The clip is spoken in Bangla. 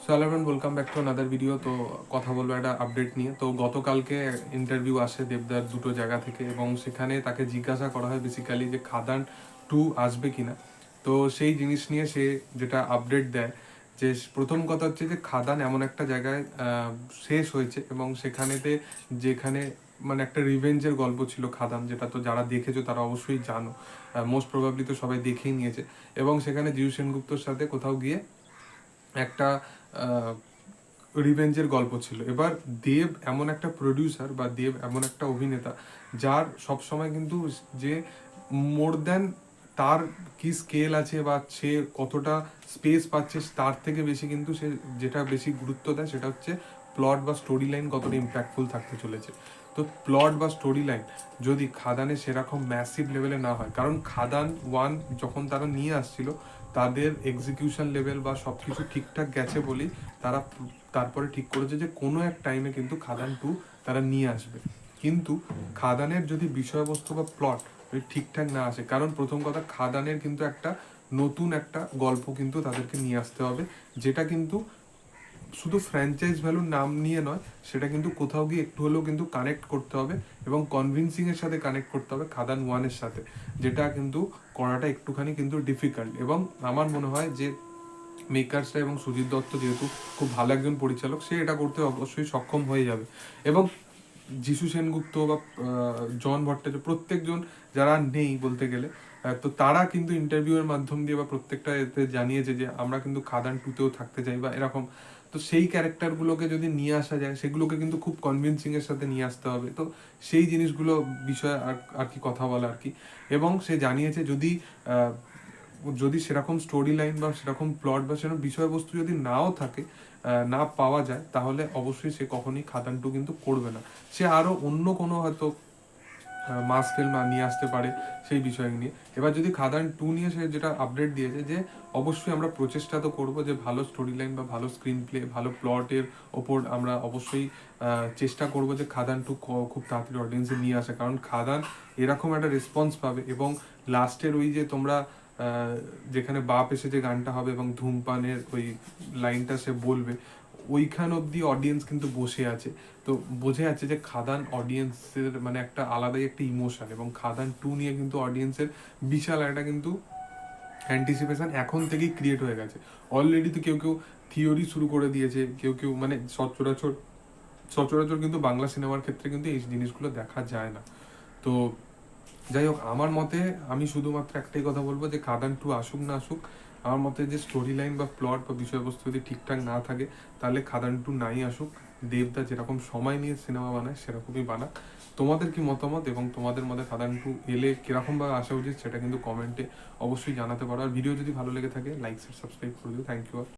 So hello everyone, welcome back to another video. তো কথা বলবো একটা আপডেট নিয়ে। তো গতকালকে ইন্টারভিউ আসে দেবদার দুটো জায়গা থেকে, এবং সেখানে তাকে জিজ্ঞাসা করা হয় বেসিক্যালি যে খাদান 2 আসবে কিনা। তো সেই জিনিস নিয়ে সে যেটা আপডেট দেয় যে প্রথম কথা হচ্ছে যে খাদান এমন একটা জায়গায় শেষ হয়েছে, এবং সেখানেতে যেখানে মানে একটা রিভেঞ্জের গল্প ছিল খাদান, যেটা তো যারা দেখেছো তারা অবশ্যই জানো, মোস্ট প্রবাবলি তো সবাই দেখেই নিয়েছে। এবং সেখানে জিউ সেনগুপ্তর সাথে কোথাও গিয়ে একটা রিভেঞ্জের গল্প ছিল। এবার দেব এমন একটা প্রডিউসার বা দেব এমন একটা অভিনেতা যার সবসময় কিন্তু যে মোর দ্যান তার কি স্কেল আছে বা সে কতটা স্পেস পাচ্ছে তার থেকে বেশি কিন্তু সে যেটা বেশি গুরুত্ব দেয় সেটা হচ্ছে প্লট বা স্টোরি লাইন কতটা ইম্প্যাক্টফুল থাকতে চলেছে। তো প্লট বা স্টোরি লাইন যদি খাদানে সেরকম ম্যাসিভ লেভেলে না হয়, কারণ খাদান 1 যখন তারা নিয়ে আসছিল তাদের এক্সিকিউশন লেভেল বা সব কিছু ঠিকঠাক গেছে বলেই তারা তারপরে ঠিক করেছে যে কোনো এক টাইমে কিন্তু খাদান 2 তারা নিয়ে আসবে। কিন্তু খাদানের যদি বিষয়বস্তু বা প্লট ঠিকঠাক না আসে, কারণ প্রথম কথা খাদানের কিন্তু একটা নতুন একটা গল্প কিন্তু তাদেরকে নিয়ে আসতে হবে, যেটা কিন্তু শুধু ফ্র্যাঞ্চাইজ ভ্যালুর নাম নিয়ে নয়, সেটা কিন্তু কোথাও গিয়ে একটু হলেও কিন্তু কানেক্ট করতে হবে এবং কনভিন্সিং এর সাথে কানেক্ট করতে হবে খাদান 1 এর সাথে, যেটা কিন্তু করাটা একটুখানি কিন্তু ডিফিকাল্ট। এবং আমার মনে হয় যে মেকার্সরা এবং সুজিত দত্ত যেহেতু খুব ভালো একজন পরিচালক, সে এটা করতে অবশ্যই সক্ষম হয়ে যাবে। এবং যিশু সেনগুপ্ত বা জন ভট্টাচার্য প্রত্যেকজন যারা নেই বলতে গেলে, তো তারা কিন্তু ইন্টারভিউ এর মাধ্যম দিয়ে বা প্রত্যেকটা এতে জানিয়েছে যে আমরা কিন্তু খাদান 2তেও থাকতে চাই বা এরকম। তো সেই ক্যারেক্টারগুলোকে যদি নিয়ে আসা যায়, সেগুলোকে কিন্তু খুব কনভিন্সিং এর সাথে নিয়ে আসতে হবে। তো সেই জিনিসগুলো বিষয়ে আর কি কথা বলা আর কি। এবং সে জানিয়েছে যদি যদি সেরকম স্টোরি লাইন বা সেরকম প্লট বা সেরকম বিষয়বস্তু যদি নাও থাকে, না পাওয়া যায়, তাহলে অবশ্যই সে কখনই খাদান 2 কিন্তু করবে না। সে আরো অন্য কোনো হয়তো মাস ফিল্ম নিয়ে আসতে পারে সেই বিষয় নিয়ে। এবার যদি খাদান 2 নিয়ে সে যেটা আপডেট দিয়েছে যে অবশ্যই আমরা প্রচেষ্টা তো করবো যে ভালো স্টোরি লাইন বা ভালো স্ক্রিন প্লে, ভালো প্লটের ওপর আমরা অবশ্যই চেষ্টা করবো যে খাদান 2 খুব তাড়াতাড়ি অডিয়েন্সে নিয়ে আসে, কারণ খাদান এরকম একটা রেসপন্স পাবে। এবং লাস্টের ওই যে তোমরা যেখানে বাপ এসে যে গানটা হবে এবং ধূমপানের ওই লাইনটা সে বলবে, ওইখান অব্দি অডিয়েন্স কিন্তু বসে আছে। তো বোঝা যাচ্ছে যে খাদান অডিয়েন্সের মানে একটা আলাদাই একটা ইমোশন, এবং খাদান 2 নিয়ে কিন্তু অডিয়েন্সের বিশাল একটা কিন্তু অ্যান্টিসিপেশন এখন থেকেই ক্রিয়েট হয়ে গেছে। অলরেডি তো কেউ কেউ থিওরি শুরু করে দিয়েছে, কেউ কেউ মানে সচরাচর সচরাচর কিন্তু বাংলা সিনেমার ক্ষেত্রে কিন্তু এই জিনিসগুলো দেখা যায় না। তো যাই হোক, আমার মতে আমি শুধুমাত্র একটাই কথা বলবো যে খাদান 2 আসুক না আসুক, আমার মতে যে স্টোরি লাইন বা প্লট বা বিষয়বস্তু যদি ঠিকঠাক না থাকে, তাহলে খাদান 2 নাই আসুক। দেবদা যেরকম সময় নিয়ে সিনেমা বানায় সেরকমই বানাক। তোমাদের কি মতামত, এবং তোমাদের মধ্যে খাদান 2 এলে কিরকম ভাবে আসা উচিত সেটা কিন্তু কমেন্টে অবশ্যই জানাতে পারো। আর ভিডিও যদি ভালো লেগে থাকে লাইক সাবস্ক্রাইব করে দিও। Thank you.